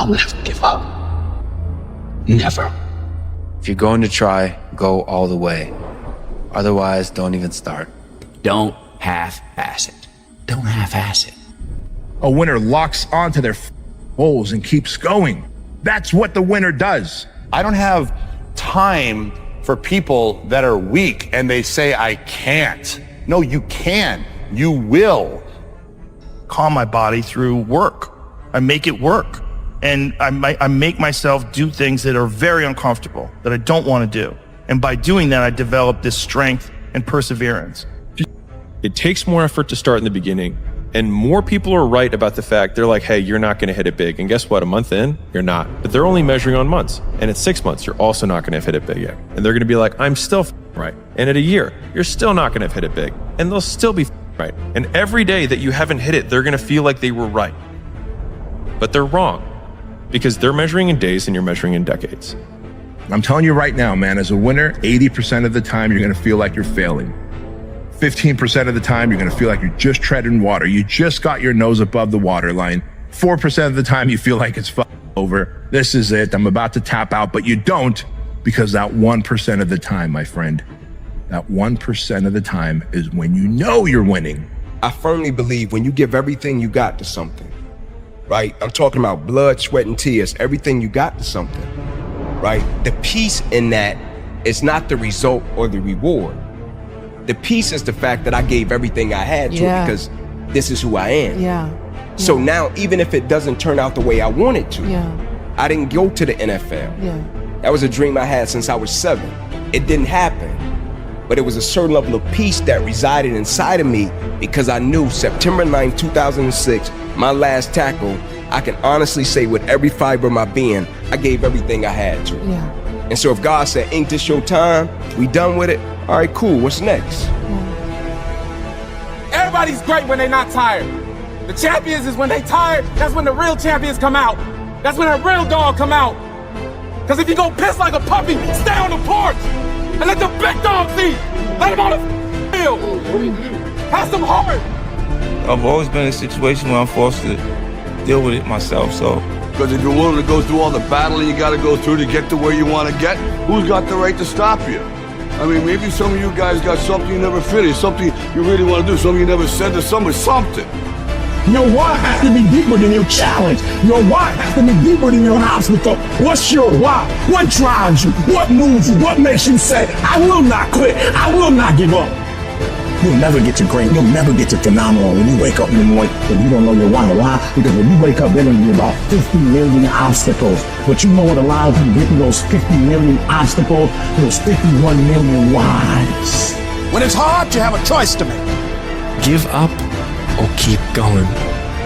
I'll never give up. Never. If you're going to try, go all the way. Otherwise, don't even start. Don't half-ass it. Don't half-ass it. A winner locks onto their goals and keeps going. That's what the winner does. I don't have time for people that are weak and they say, I can't. No, you can. You will. Calm my body through work. I make it work. And I make myself do things that are very uncomfortable, that I don't want to do. And by doing that, I develop this strength and perseverance. It takes more effort to start in the beginning. And more people are right about the fact, they're like, hey, you're not going to hit it big. And guess what? A month in, you're not. But they're only measuring on months. And at 6 months, you're also not going to hit it big yet. And they're going to be like, I'm still right. And at a year, you're still not going to hit it big. And they'll still be right. And every day that you haven't hit it, they're going to feel like they were right. But they're wrong. Because they're measuring in days and you're measuring in decades. I'm telling you right now, man, as a winner, 80% of the time, you're going to feel like you're failing. 15% of the time, you're going to feel like you're just treading water. You just got your nose above the waterline. 4% of the time, you feel like it's over. This is it. I'm about to tap out, but you don't, because that 1% of the time, my friend, that 1% of the time is when you know you're winning. I firmly believe when you give everything you got to something, right? I'm talking about blood, sweat, and tears, everything you got to something, right? The peace in that is not the result or the reward. The peace is the fact that I gave everything I had to it because this is who I am. So now, even if it doesn't turn out the way I wanted to, I didn't go to the NFL. That was a dream I had since I was 7. It didn't happen. But it was a certain level of peace that resided inside of me because I knew September 9, 2006, my last tackle, I can honestly say with every fiber of my being, I gave everything I had to. And so if God said, ain't this your time? We done with it? All right, cool, what's next? Everybody's great when they're not tired. The champions is when they tired, that's when the real champions come out. That's when a real dog come out. Because if you go piss like a puppy, stay on the porch and let the big dogs eat. Let them on the field. Have some heart. I've always been in a situation where I'm forced to deal with it myself, so. Because if you're willing to go through all the battling you got to go through to get to where you want to get, who's got the right to stop you? I mean, maybe some of you guys got something you never finished, something you really want to do, something you never said to someone, something. Your why has to be deeper than your challenge. Your why has to be deeper than your obstacle. What's your why? What drives you? What moves you? What makes you say, I will not quit. I will not give up. You'll never get to great. You'll never get to phenomenal when you wake up in the morning if you don't know your why. Why? Because when you wake up, there's going to be about 50 million obstacles. But you know what allows you to get to those 50 million obstacles? Those 51 million whys. When it's hard, you have a choice to make. Give up or keep going.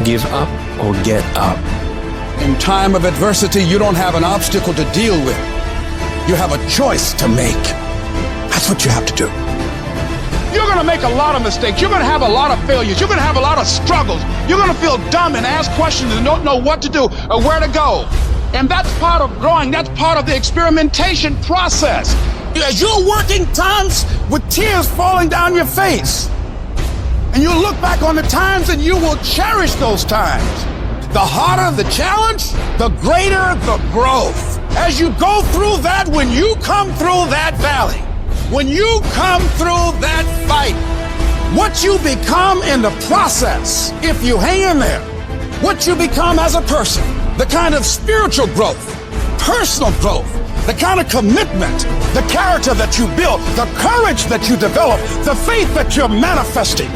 Give up or get up. In time of adversity, you don't have an obstacle to deal with. You have a choice to make. That's what you have to do. You're going to make a lot of mistakes. You're going to have a lot of failures. You're going to have a lot of struggles. You're going to feel dumb and ask questions and don't know what to do or where to go. And that's part of growing. That's part of the experimentation process. As you're working times with tears falling down your face, and you look back on the times and you will cherish those times. The harder the challenge, the greater the growth. As you go through that, when you come through that valley, when you come through that fight, what you become in the process, if you hang in there, what you become as a person, the kind of spiritual growth, personal growth, the kind of commitment, the character that you build, the courage that you develop, the faith that you're manifesting.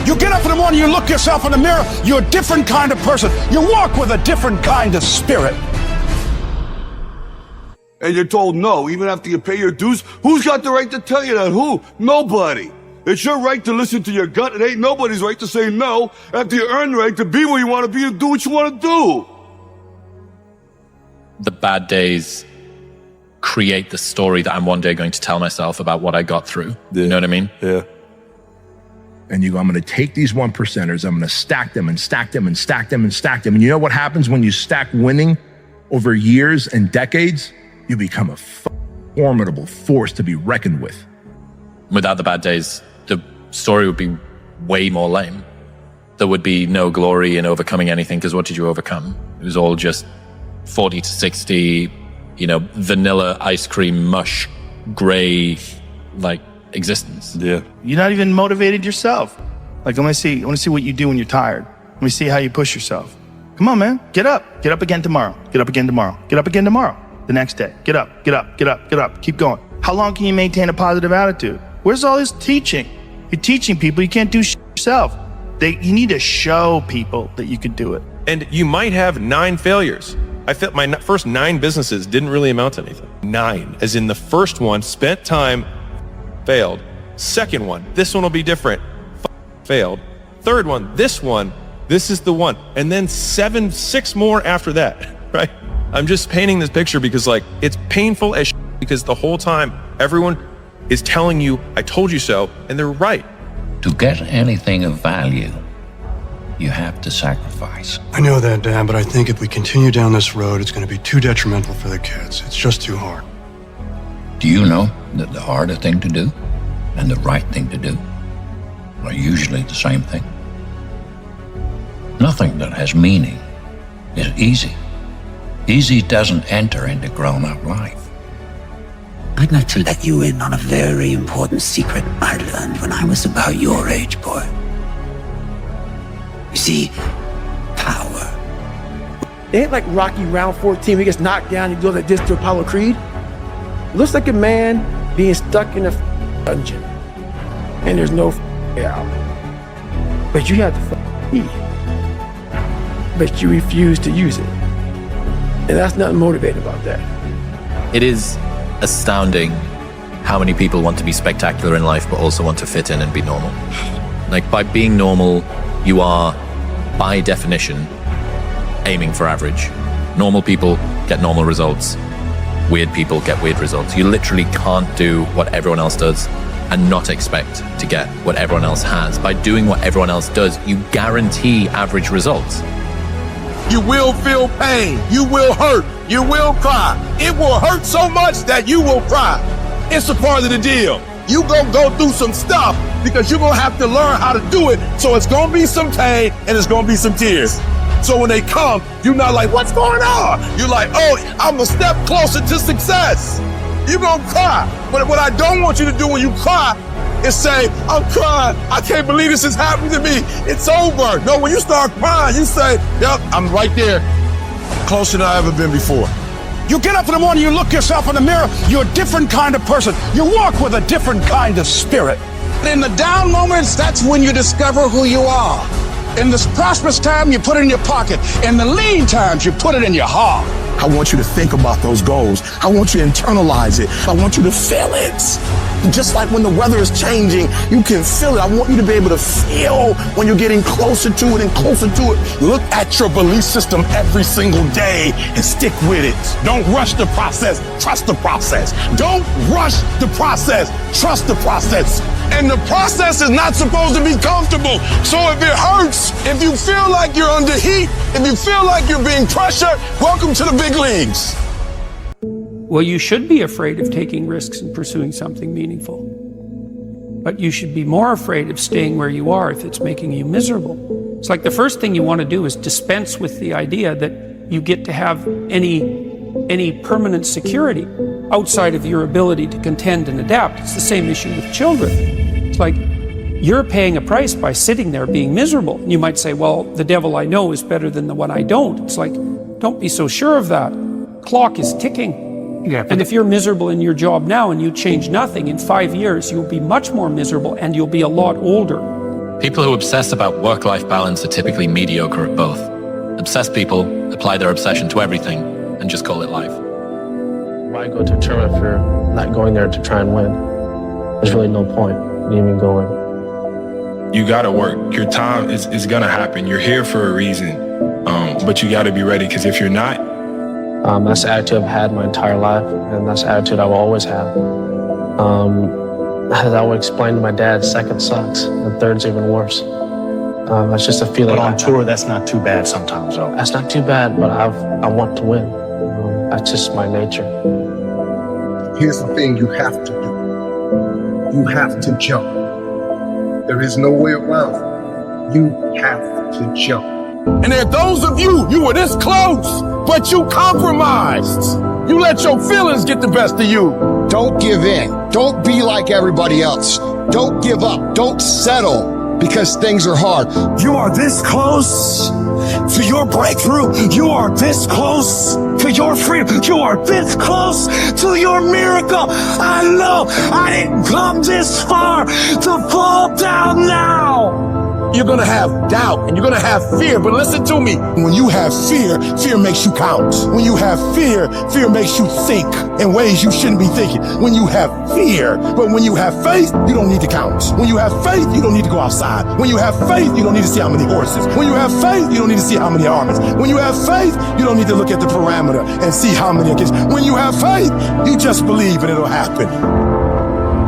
You get up in the morning, you look yourself in the mirror, you're a different kind of person. You walk with a different kind of spirit. And you're told no, even after you pay your dues. Who's got the right to tell you that? Who? Nobody. It's your right to listen to your gut. It ain't nobody's right to say no after you earn the right to be where you want to be and do what you want to do. The bad days create the story that I'm one day going to tell myself about what I got through. You know what I mean? Yeah. And you go, I'm going to take these 1%ers, I'm going to stack them and stack them and stack them and stack them. And you know what happens when you stack winning over years and decades? You become a formidable force to be reckoned with. Without the bad days, the story would be way more lame. There would be no glory in overcoming anything, because what did you overcome? It was all just 40 to 60, vanilla ice cream mush, gray, existence. Yeah. You're not even motivated yourself. I want to see what you do when you're tired. Let me see how you push yourself. Come on, man. Get up. Get up again tomorrow. Get up again tomorrow. Get up again tomorrow. The next day. Get up, get up, get up, get up. Keep going. How long can you maintain a positive attitude? Where's all this teaching? You're teaching people. You can't do yourself. You need to show people that you can do it. And you might have 9 failures. I felt my first 9 businesses didn't really amount to anything. 9, as in the first one, spent time, failed. Second one, this one will be different, failed. Third one, this is the one. And then 6 more after that, right? I'm just painting this picture because it's painful as because the whole time everyone is telling you, I told you so, and they're right. To get anything of value, you have to sacrifice. I know that, Dad, but I think if we continue down this road, it's going to be too detrimental for the kids. It's just too hard. Do you know that the harder thing to do and the right thing to do are usually the same thing? Nothing that has meaning is easy. Easy doesn't enter into grown-up life. I'd like to let you in on a very important secret I learned when I was about your age, boy. You see, power. It ain't like Rocky round 14, he gets knocked down, he goes like this to Apollo Creed. It looks like a man being stuck in a dungeon, and there's no way out. But you have the key. But you refuse to use it. And that's nothing motivating about that. It is astounding how many people want to be spectacular in life but also want to fit in and be normal. By being normal, you are, by definition, aiming for average. Normal people get normal results. Weird people get weird results. You literally can't do what everyone else does and not expect to get what everyone else has. By doing what everyone else does, you guarantee average results. You will feel pain. You will hurt. You will cry. It will hurt so much that you will cry. It's a part of the deal. You gonna go through some stuff because you're gonna have to learn how to do it. So it's gonna be some pain and it's gonna be some tears. So when they come, you're not like, what's going on? You're like, oh, I'm a step closer to success. You're gonna cry. But what I don't want you to do when you cry is say, I'm crying. I can't believe this is happening to me. It's over. No, when you start crying, you say, yep, I'm right there. Closer than I've ever been before. You get up in the morning, you look yourself in the mirror, you're a different kind of person. You walk with a different kind of spirit. In the down moments, that's when you discover who you are. In this prosperous time, you put it in your pocket. In the lean times, you put it in your heart. I want you to think about those goals. I want you to internalize it. I want you to feel it. Just like when the weather is changing, you can feel it. I want you to be able to feel when you're getting closer to it and closer to it. Look at your belief system every single day and stick with it. Don't rush the process. Trust the process. Don't rush the process. Trust the process. And the process is not supposed to be comfortable. So if it hurts, if you feel like you're under heat, if you feel like you're being pressured, welcome to the big leagues. Well, you should be afraid of taking risks and pursuing something meaningful. But you should be more afraid of staying where you are if it's making you miserable. It's like the first thing you want to do is dispense with the idea that you get to have any permanent security outside of your ability to contend and adapt. It's the same issue with children. It's like you're paying a price by sitting there being miserable. And you might say, well, the devil I know is better than the one I don't. It's like, don't be so sure of that. Clock is ticking. Yeah, and if you're miserable in your job now and you change nothing, in 5 years, you'll be much more miserable and you'll be a lot older. People who obsess about work-life balance are typically mediocre at both. Obsessed people apply their obsession to everything and just call it life. Why go to a tournament if you're not going there to try and win? There's really no point in even going. You gotta work. Your time is gonna happen. You're here for a reason, but you gotta be ready, because if you're not, that's the attitude I've had my entire life, and that's the attitude I will always have. As I would explain to my dad, second sucks, and third's even worse. That's just a feeling. But on tour, that's not too bad sometimes, though. That's not too bad, but I want to win. That's just my nature. Here's the thing you have to do. You have to jump. There is no way around it. You have to jump. And there are those of you were this close. but you compromised. You let your feelings get the best of you. Don't give in. Don't be like everybody else. Don't give up. Don't settle because things are hard. You are this close to your breakthrough. You are this close to your freedom. You are this close to your miracle. I know I didn't come this far to fall down now. You're gonna have doubt and you're gonna have fear, but listen to me. When you have fear, fear makes you count. When you have fear, fear makes you think in ways you shouldn't be thinking. When you have fear, but when you have faith, you don't need to count. When you have faith, you don't need to go outside. When you have faith, you don't need to see how many horses. When you have faith, you don't need to see how many armies. When you have faith, you don't need to look at the parameter and see how many against. When you have faith, you just believe and it'll happen.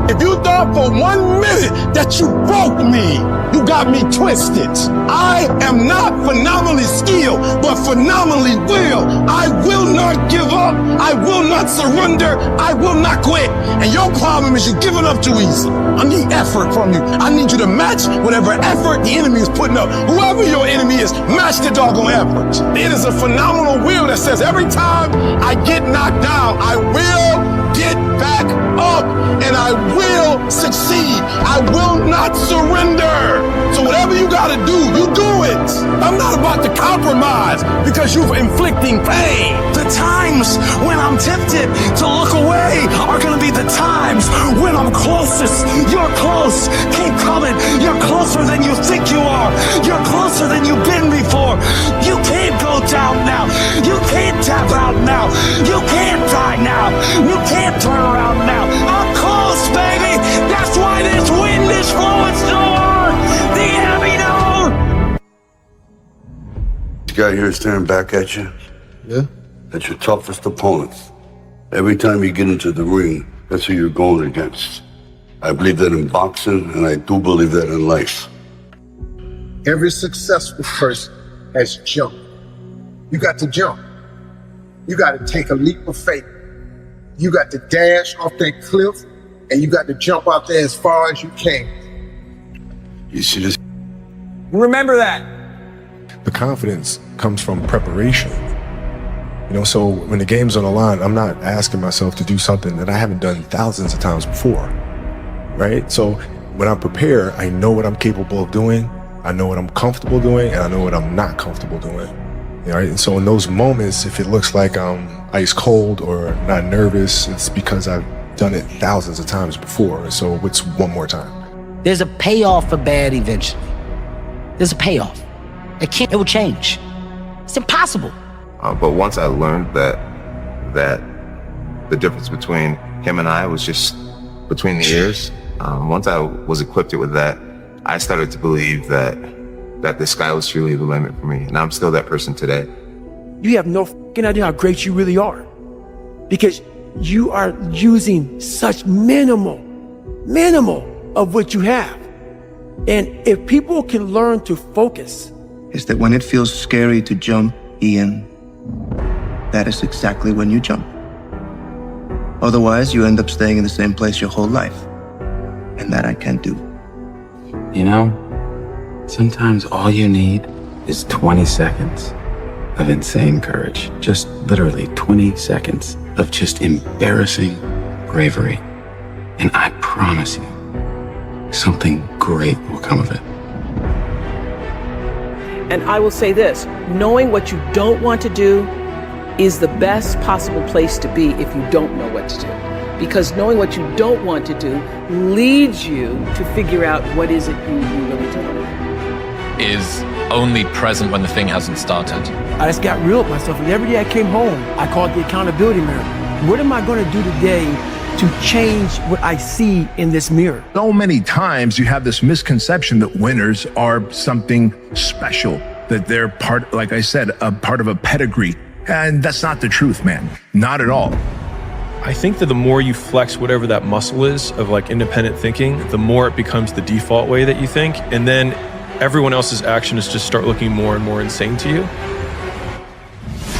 If you thought for 1 minute that you broke me, you got me twisted. I am not phenomenally skilled, but phenomenally willed. I will not give up. I will not surrender. I will not quit. And your problem is you're giving up too easy. I need effort from you. I need you to match whatever effort the enemy is putting up. Whoever your enemy is, match the doggone effort. It is a phenomenal will that says every time I get knocked down, I will get back up and I will succeed. I will not surrender. So whatever you gotta do, you do it. I'm not about to compromise because you're inflicting pain. The times when I'm tempted to look away are gonna be the times when I'm closest. You're close. Keep coming. You're closer than you think you are. You're closer than you've been before. You can't go down now. You can't tap out now. You can't die now. You can't turn around now. I'm close, baby. That's why this wind is blowing so hard. The enemy knows. This guy here is staring back at you. Yeah? That's your toughest opponents. Every time you get into the ring, that's who you're going against. I believe that in boxing, and I do believe that in life. Every successful person has jumped. You got to jump. You got to take a leap of faith. You got to dash off that cliff, and you got to jump out there as far as you can. You see this? Remember that. The confidence comes from preparation. You know, so when the game's on the line, I'm not asking myself to do something that I haven't done thousands of times before, right? So when I prepare, I know what I'm capable of doing, I know what I'm comfortable doing, and I know what I'm not comfortable doing. Right? And so in those moments, if it looks like I'm ice cold or not nervous, it's because I've done it thousands of times before. And so what's one more time? There's a payoff for bad eventually. There's a payoff. It will change. It's impossible. But once I learned that the difference between him and I was just between the ears, once I was equipped with that, I started to believe that the sky was truly the limit for me. And I'm still that person today. You have no fucking idea how great you really are. Because you are using such minimal of what you have. And if people can learn to focus. Is that when it feels scary to jump, Ian, that is exactly when you jump. Otherwise, you end up staying in the same place your whole life. And that I can't do. You know, sometimes all you need is 20 seconds of insane courage. Just literally 20 seconds of just embarrassing bravery. And I promise you, something great will come of it. And I will say this, knowing what you don't want to do is the best possible place to be if you don't know what to do. Because knowing what you don't want to do leads you to figure out what is it you really do. Is only present when the thing hasn't started. I just got real with myself, and every day I came home, I called the accountability mirror. What am I going to do today to change what I see in this mirror? So many times you have this misconception that winners are something special, that they're part, like I said, a part of a pedigree. And that's not the truth, man. Not at all. I think that the more you flex whatever that muscle is of like independent thinking, the more it becomes the default way that you think. And then everyone else's actions just start looking more and more insane to you.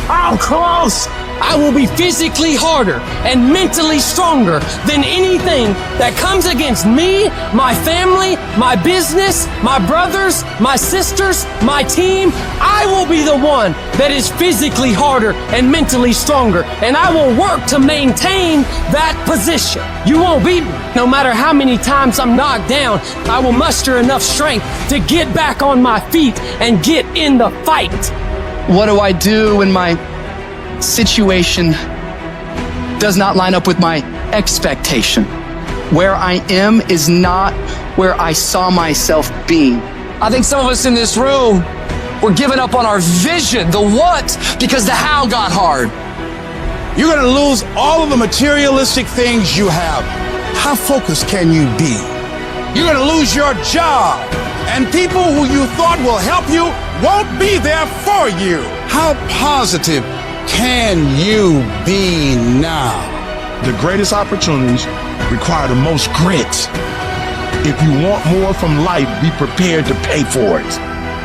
I'm close. I will be physically harder and mentally stronger than anything that comes against me, my family, my business, my brothers, my sisters, my team. I will be the one that is physically harder and mentally stronger, and I will work to maintain that position. You won't beat me. No matter how many times I'm knocked down, I will muster enough strength to get back on my feet and get in the fight. What do I do when my situation does not line up with my expectation? Where I am is not where I saw myself being. I think some of us in this room, we're giving up on our vision, the what, because the how got hard. You're gonna lose all of the materialistic things you have. How focused can you be? You're gonna lose your job, and people who you thought will help you won't be there for you. How positive can you be now? The greatest opportunities require the most grit. If you want more from life, be prepared to pay for it.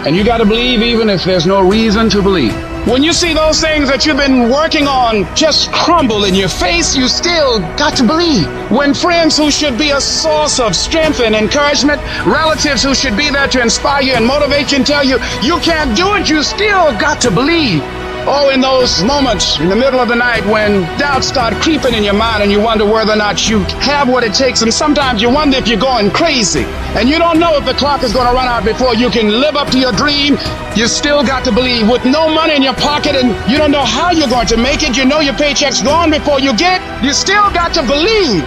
And you got to believe even if there's no reason to believe. When you see those things that you've been working on just crumble in your face, you still got to believe. When friends who should be a source of strength and encouragement, relatives who should be there to inspire you and motivate you and tell you you can't do it, you still got to believe. Oh, in those moments in the middle of the night when doubts start creeping in your mind and you wonder whether or not you have what it takes, and sometimes you wonder if you're going crazy and you don't know if the clock is going to run out before you can live up to your dream, you still got to believe. With no money in your pocket and you don't know how you're going to make it, you know your paycheck's gone before you get it, you still got to believe.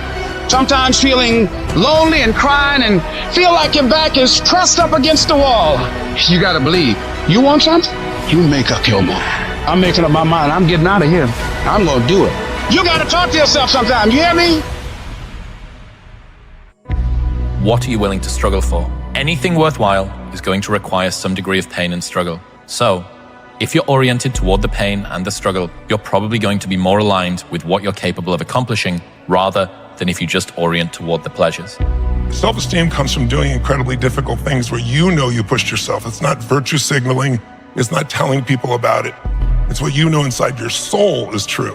Sometimes feeling lonely and crying and feel like your back is pressed up against the wall. You got to believe. You want something? You make up your mind. I'm making up my mind. I'm getting out of here. I'm going to do it. You got to talk to yourself sometime. You hear me? What are you willing to struggle for? Anything worthwhile is going to require some degree of pain and struggle. So, if you're oriented toward the pain and the struggle, you're probably going to be more aligned with what you're capable of accomplishing rather than if you just orient toward the pleasures. Self-esteem comes from doing incredibly difficult things where you know you pushed yourself. It's not virtue signaling. It's not telling people about it. It's what you know inside your soul is true.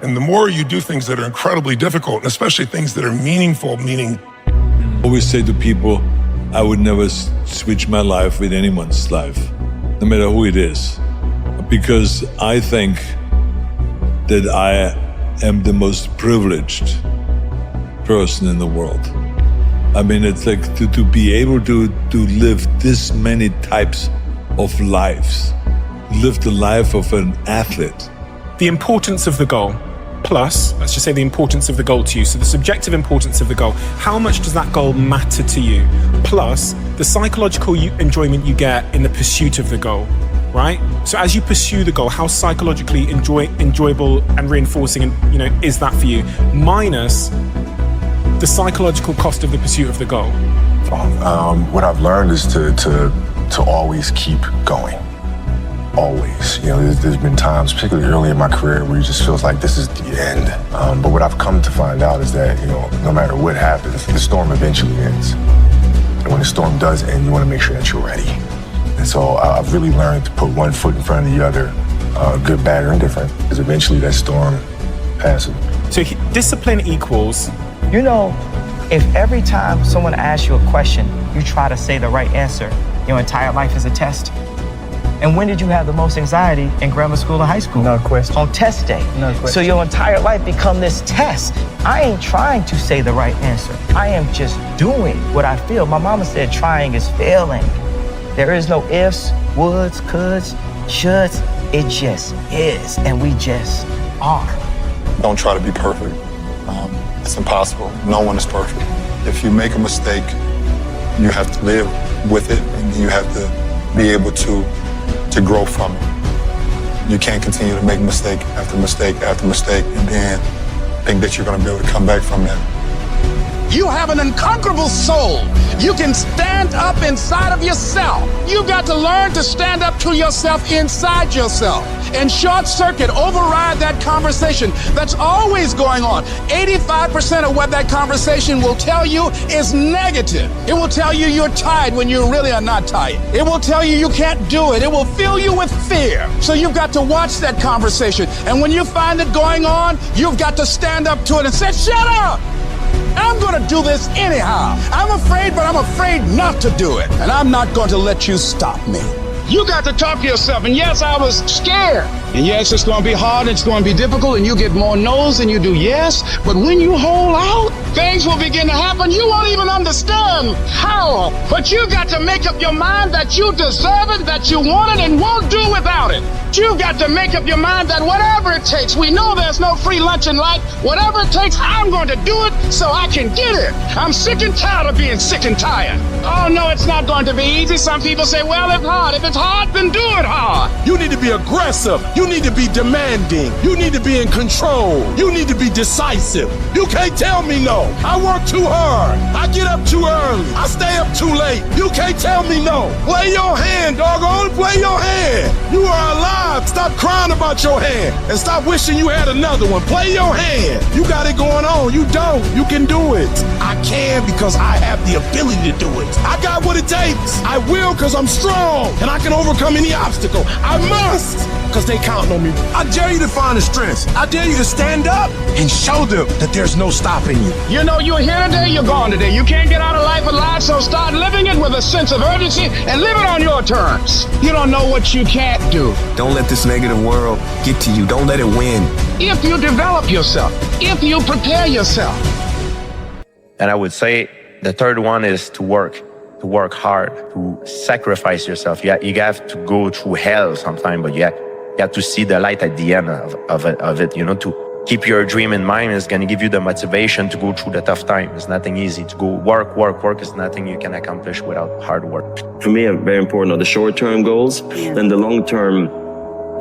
And the more you do things that are incredibly difficult, and especially things that are meaningful, meaning... I always say to people, I would never switch my life with anyone's life, no matter who it is. Because I think that I am the most privileged person in the world. I mean, it's like to be able to live this many types of lives. Live the life of an athlete. The importance of the goal, plus, let's just say the importance of the goal to you. So the subjective importance of the goal. How much does that goal matter to you? Plus, the psychological enjoyment you get in the pursuit of the goal, right? So as you pursue the goal, how psychologically enjoyable and reinforcing is that for you? Minus the psychological cost of the pursuit of the goal. What I've learned is to always keep going. Always. There's been times, particularly early in my career, where it just feels like this is the end. But what I've come to find out is that, no matter what happens, the storm eventually ends. And when the storm does end, you want to make sure that you're ready. And so I've really learned to put one foot in front of the other, good, bad, or indifferent, because eventually that storm passes. So discipline equals... If every time someone asks you a question, you try to say the right answer, your entire life is a test. And when did you have the most anxiety? In grammar school and high school? No question. On test day. No question. So your entire life become this test. I ain't trying to say the right answer. I am just doing what I feel. My mama said trying is failing. There is no ifs, woulds, coulds, shoulds. It just is, and we just are. Don't try to be perfect. It's impossible. No one is perfect. If you make a mistake, you have to live with it, and you have to be able to grow from it. You can't continue to make mistake after mistake after mistake and then think that you're going to be able to come back from that. You have an unconquerable soul. You can stand up inside of yourself. You've got to learn to stand up to yourself inside yourself and short circuit, override that conversation that's always going on. 85% of what that conversation will tell you is negative. It will tell you you're tired when you really are not tired. It will tell you you can't do it. It will fill you with fear. So you've got to watch that conversation. And when you find it going on, you've got to stand up to it and say, shut up! I'm going to do this anyhow. I'm afraid, but I'm afraid not to do it. And I'm not going to let you stop me. You got to talk to yourself. And yes, I was scared. And yes, it's going to be hard. It's going to be difficult. And you get more no's than you do yes. But when you hold out, things will begin to happen. You won't even understand how. But you got to make up your mind that you deserve it, that you want it, and won't do without it. You've got to make up your mind that whatever it takes, we know there's no free lunch in life. Whatever it takes, I'm going to do it so I can get it. I'm sick and tired of being sick and tired. Oh, no, it's not going to be easy. Some people say, well, it's hard. If it's hard, then do it hard. You need to be aggressive. You need to be demanding. You need to be in control. You need to be decisive. You can't tell me no. I work too hard. I get up too early. I stay up too late. You can't tell me no. Play your hand, doggone. Play your hand. You are alive. Stop crying about your hand and stop wishing you had another one. Play your hand. You got it going on. You don't. You can do it. I can because I have the ability to do it. I got what it takes. I will because I'm strong and I can overcome any obstacle. I must because they count on me. I dare you to find the strength. I dare you to stand up and show them that there's no stopping you. You know, you're here today, you're gone today. You can't get out of life alive, so start living it with a sense of urgency and live it on your terms. You don't know what you can't do. Don't let this negative world get to you. Don't let it win. If you develop yourself, if you prepare yourself. And I would say the third one is to work hard, to sacrifice yourself. You have to go through hell sometime, but you have to see the light at the end of it, you know, to keep your dream in mind is going to give you the motivation to go through the tough time. It's nothing easy to go work is nothing you can accomplish without hard work. For me, very important are the short-term goals, then the long-term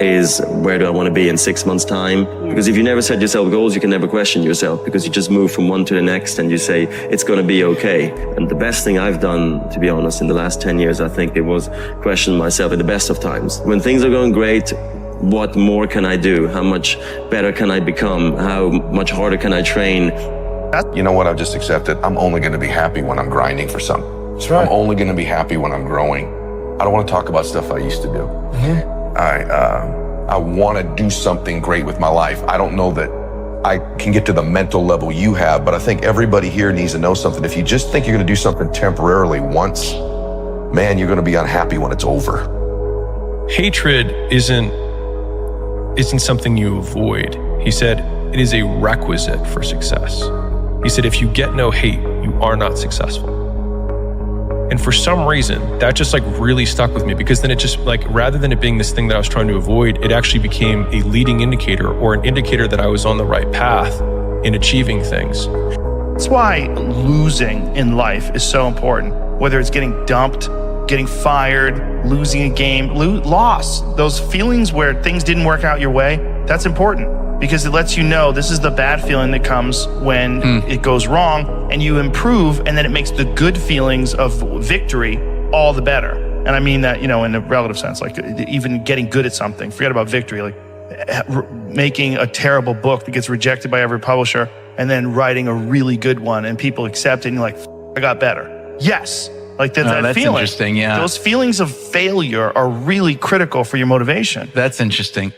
is where do I want to be in 6 months' time? Because if you never set yourself goals, you can never question yourself because you just move from one to the next and you say, it's going to be okay. And the best thing I've done, to be honest, in the last 10 years, I think it was question myself at the best of times. When things are going great, what more can I do? How much better can I become? How much harder can I train? You know what? I've just accepted. I'm only going to be happy when I'm grinding for something. That's right. I'm only going to be happy when I'm growing. I don't want to talk about stuff I used to do. Mm-hmm. I want to do something great with my life. I don't know that I can get to the mental level you have, but I think everybody here needs to know something. If you just think you're going to do something temporarily once, man, you're going to be unhappy when it's over. Hatred isn't something you avoid. He said, it is a requisite for success. He said, if you get no hate, you are not successful. And for some reason, that just like really stuck with me because then it just like, rather than it being this thing that I was trying to avoid, it actually became a leading indicator or an indicator that I was on the right path in achieving things. That's why losing in life is so important. Whether it's getting dumped, getting fired, losing a game, loss, those feelings where things didn't work out your way, that's important because it lets you know this is the bad feeling that comes when it goes wrong and you improve, and then it makes the good feelings of victory all the better. And I mean that, you know, in a relative sense, like even getting good at something, forget about victory, like making a terrible book that gets rejected by every publisher and then writing a really good one and people accept it and you're like, I got better. Yes. Like that that's feeling. Interesting, yeah. Those feelings of failure are really critical for your motivation. That's interesting.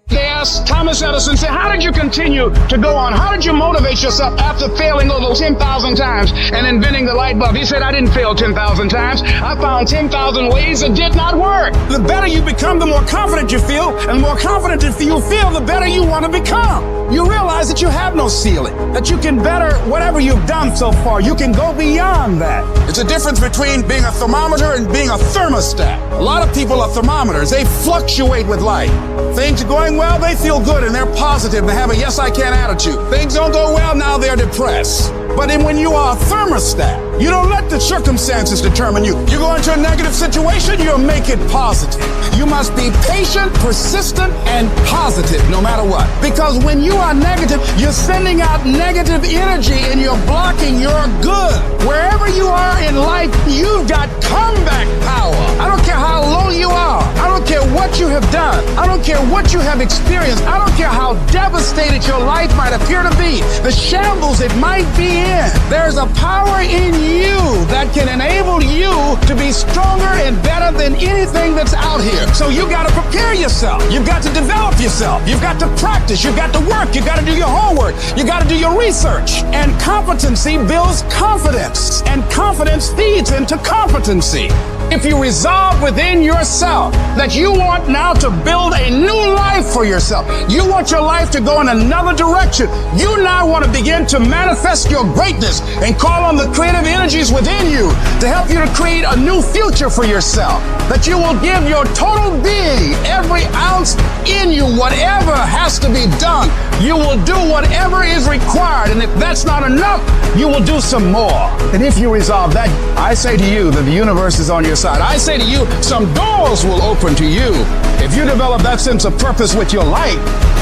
They asked Thomas Edison, say, how did you continue to go on? How did you motivate yourself after failing over 10,000 times and inventing the light bulb? He said, I didn't fail 10,000 times. I found 10,000 ways that did not work. The better you become, the more confident you feel. And the more confident you feel, the better you want to become. You realize that you have no ceiling, that you can better whatever you've done so far. You can go beyond that. It's a difference between being a thermometer and being a thermostat. A lot of people are thermometers. They fluctuate with life. Things are going well, they feel good and they're positive. They have a yes, I can attitude. Things don't go well, now they're depressed. But then when you are a thermostat, you don't let the circumstances determine you. You go into a negative situation, you'll make it positive. You must be patient, persistent, and positive no matter what. Because when you are negative, you're sending out negative energy and you're blocking your good. Wherever you are in life, you've got comeback power. I don't care how low you are. I don't don't care what you have done. I don't care what you have experienced. I don't care how devastated your life might appear to be, the shambles it might be in. There's a power in you that can enable you to be stronger and better than anything that's out here. So you got to prepare yourself. You've got to develop yourself. You've got to practice. You've got to work. You've got to do your homework. You got to do your research. And competency builds confidence. And confidence feeds into competency. If you resolve within yourself that you want now to build a new life for yourself, you want your life to go in another direction, you now want to begin to manifest your greatness and call on the creative energies within you to help you to create a new future for yourself, that you will give your total being, every ounce in you, whatever has to be done, you will do whatever is required. And if that's not enough, you will do some more. And if you resolve that, I say to you that the universe is on your side. I say to you, some doors will open to you. If you develop that sense of purpose with your life,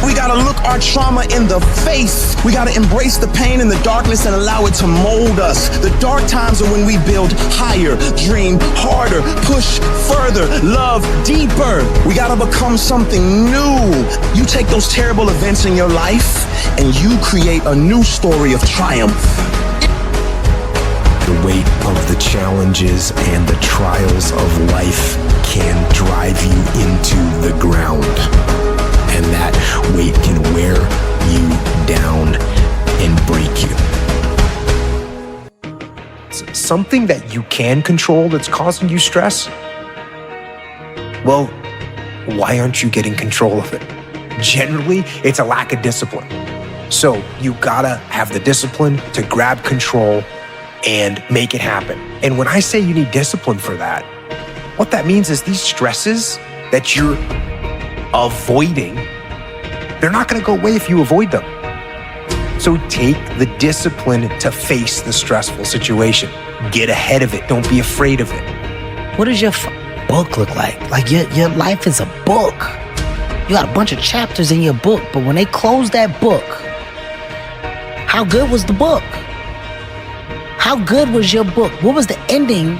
we gotta look our trauma in the face. We gotta embrace the pain and the darkness and allow it to mold us. The dark times are when we build higher, dream harder, push further, love deeper. We gotta become something new. You take those terrible events in your life and you create a new story of triumph. The weight of the challenges and the trials of life can drive you into the ground. And that weight can wear you down and break you. Something that you can control that's causing you stress? Well, why aren't you getting control of it? Generally, it's a lack of discipline. So you gotta have the discipline to grab control and make it happen. And when I say you need discipline for that, what that means is these stresses that you're avoiding, they're not gonna go away if you avoid them. So take the discipline to face the stressful situation. Get ahead of it. Don't be afraid of it. What does your book look like? Like your life is a book. You got a bunch of chapters in your book, but when they close that book, how good was the book? How good was your book? What was the ending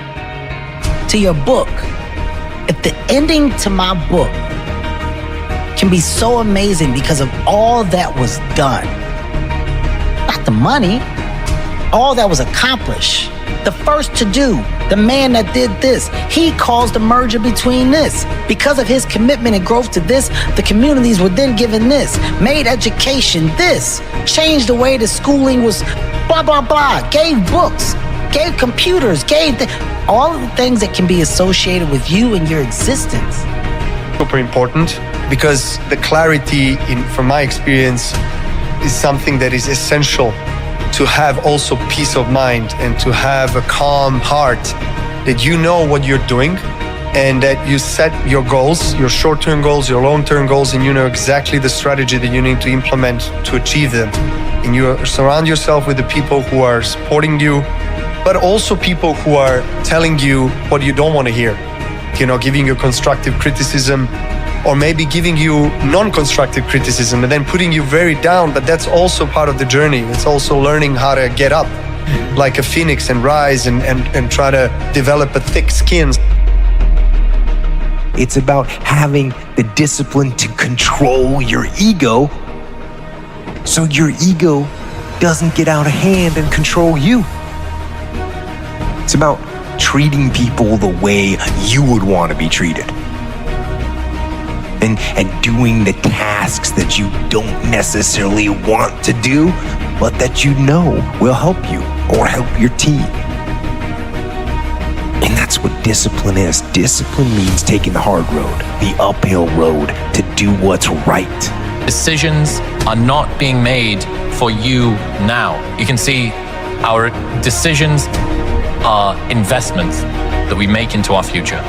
to your book? If the ending to my book can be so amazing because of all that was done, not the money, all that was accomplished, the first to do, the man that did this, he caused the merger between this. Because of his commitment and growth to this, the communities were then given this, made education this, changed the way the schooling was blah, blah, blah, gave books, gave computers, gave all of the things that can be associated with you and your existence. Super important because the clarity, from my experience, is something that is essential to have also peace of mind and to have a calm heart, that you know what you're doing and that you set your goals, your short-term goals, your long-term goals, and you know exactly the strategy that you need to implement to achieve them. And you surround yourself with the people who are supporting you, but also people who are telling you what you don't want to hear. You know, giving you constructive criticism, or maybe giving you non-constructive criticism and then putting you very down, but that's also part of the journey. It's also learning how to get up like a phoenix and rise and try to develop a thick skin. It's about having the discipline to control your ego so your ego doesn't get out of hand and control you. It's about treating people the way you would want to be treated. And doing the tasks that you don't necessarily want to do, but that you know will help you or help your team. And that's what discipline is. Discipline means taking the hard road, the uphill road, to do what's right. Decisions are not being made for you now. You can see our decisions are investments that we make into our future.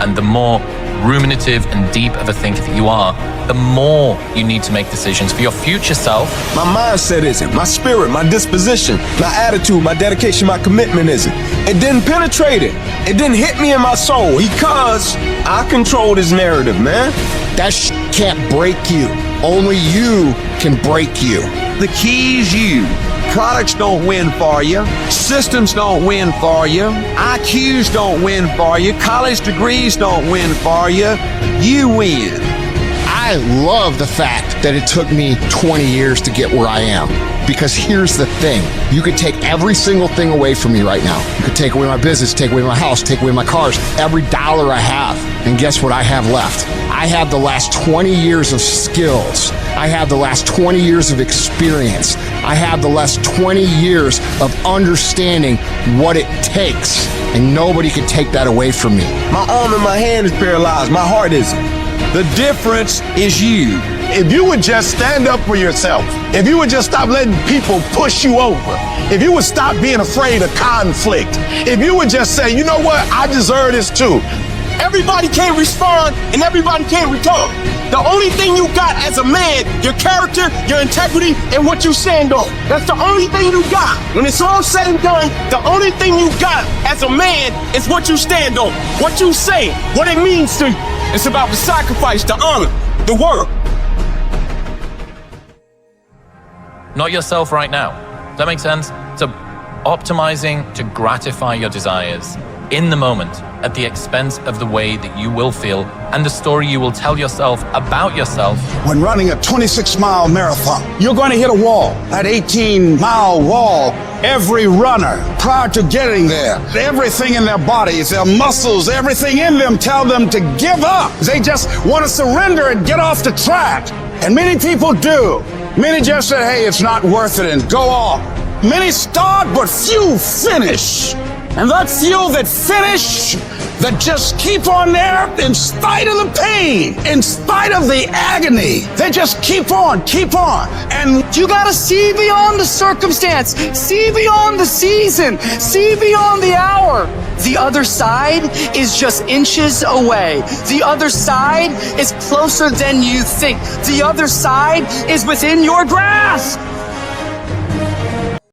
And the more ruminative and deep of a thinker that you are, the more you need to make decisions for your future self. My mindset isn't, my spirit, my disposition, my attitude, my dedication, my commitment isn't. It didn't penetrate it. It didn't hit me in my soul because I control this narrative, man. That can't break you. Only you can break you. The key is you. Products don't win for you. Systems don't win for you. IQs don't win for you. College degrees don't win for you. You win. I love the fact that it took me 20 years to get where I am. Because here's the thing. You could take every single thing away from me right now. You could take away my business, take away my house, take away my cars, every dollar I have. And guess what I have left? I have the last 20 years of skills. I have the last 20 years of experience. I have the last 20 years of understanding what it takes. And nobody can take that away from me. My arm and my hand is paralyzed. My heart isn't. The difference is you. If you would just stand up for yourself, if you would just stop letting people push you over, if you would stop being afraid of conflict, if you would just say, you know what, I deserve this too. Everybody can't respond and everybody can't return. The only thing you got as a man, your character, your integrity, and what you stand on. That's the only thing you got. When it's all said and done, the only thing you got as a man is what you stand on, what you say, what it means to you. It's about the sacrifice, the honor, the work. Not yourself right now. Does that make sense? So optimizing to gratify your desires in the moment at the expense of the way that you will feel and the story you will tell yourself about yourself. When running a 26-mile marathon, you're going to hit a wall. That 18-mile wall, every runner, prior to getting there, everything in their bodies, their muscles, everything in them tell them to give up. They just want to surrender and get off the track. And many people do. Many just say, hey, it's not worth it, and go off. Many start, but few finish. And that few that finish, that just keep on there in spite of the pain, in spite of the agony, they just keep on. And you gotta see beyond the circumstance, see beyond the season, see beyond the hour. The other side is just inches away. The other side is closer than you think. The other side is within your grasp.